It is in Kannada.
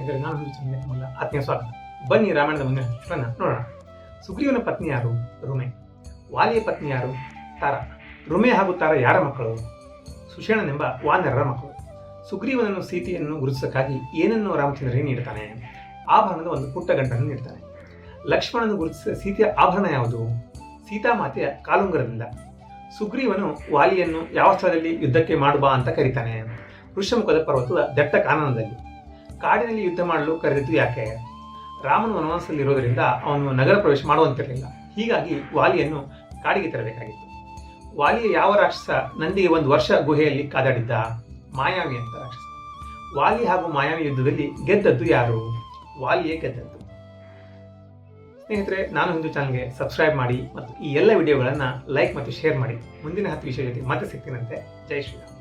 ಸ್ನೇಹಿತರೆ, ನಾನು ನಿಮ್ಮಲ್ಲ ಆತ್ಮೀಯ ಸ್ವಾಗತ. ಬನ್ನಿ ರಾಮಾಯಣದ ಮುಂದಿನ ಚಿತ್ರನ ನೋಡೋಣ. ಸುಗ್ರೀವನ ಪತ್ನಿ ಯಾರು? ರುಮೆ. ವಾಲಿಯ ಪತ್ನಿ ಯಾರು? ತಾರ. ರುಮೆ ಹಾಗೂ ತಾರ ಯಾರ ಮಕ್ಕಳು? ಸುಷೇಣನೆಂಬ ವಾನರರ ಮಕ್ಕಳು. ಸುಗ್ರೀವನನ್ನು ಸೀತೆಯನ್ನು ಗುರುತಿಸಕ್ಕಾಗಿ ಏನನ್ನು ರಾಮಚಂದ್ರನಿಗೆ ನೀಡುತ್ತಾನೆ? ಆಭರಣದ ಒಂದು ಪುಟ್ಟ ಗಂಟನ್ನು ನೀಡುತ್ತಾನೆ. ಲಕ್ಷ್ಮಣನು ಗುರುತಿಸಿದ ಸೀತೆಯ ಆಭರಣ ಯಾವುದು? ಸೀತಾಮಾತೆಯ ಕಾಲುಂಗರದಿಂದ. ಸುಗ್ರೀವನು ವಾಲಿಯನ್ನು ಯಾವ ಸ್ಥಳದಲ್ಲಿ ಯುದ್ಧಕ್ಕೆ ಮಾಡುವ ಅಂತ ಕರೀತಾನೆ? ಋಷ್ಯಮುಖದ ಪರ್ವತದ ದಟ್ಟ ಕಾನನದಲ್ಲಿ. ಕಾಡಿನಲ್ಲಿ ಯುದ್ಧ ಮಾಡಲು ಕರೆದಿದ್ದು ಯಾಕೆ? ರಾಮನು ವನವಾಸದಲ್ಲಿರೋದರಿಂದ ಅವನು ನಗರ ಪ್ರವೇಶ ಮಾಡುವಂತಿರಲಿಲ್ಲ. ಹೀಗಾಗಿ ವಾಲಿಯನ್ನು ಕಾಡಿಗೆ ತರಬೇಕಾಗಿತ್ತು. ವಾಲಿಯ ಯಾವ ರಾಕ್ಷಸ ನಂದಿಗೆ 1 ವರ್ಷ ಗುಹೆಯಲ್ಲಿ ಕಾದಾಡಿದ್ದ? ಮಾಯಾವಿ ಅಂತ ರಾಕ್ಷಸ. ವಾಲಿ ಹಾಗೂ ಮಾಯಾವಿ ಯುದ್ಧದಲ್ಲಿ ಗೆದ್ದದ್ದು ಯಾರು? ವಾಲಿಯೇ ಗೆದ್ದದ್ದು. ಸ್ನೇಹಿತರೆ, ನಾನು ಹಿಂದೂ ಚಾನಲ್ಗೆ ಸಬ್ಸ್ಕ್ರೈಬ್ ಮಾಡಿ ಮತ್ತು ಈ ಎಲ್ಲ ವಿಡಿಯೋಗಳನ್ನು ಲೈಕ್ ಮತ್ತು ಶೇರ್ ಮಾಡಿ. ಮುಂದಿನ 10 ವಿಷಯ ಜೊತೆ ಮತ್ತೆ ಸಿಗ್ತೀನಂತೆ. ಜೈ ಶ್ರೀರಾಮ್.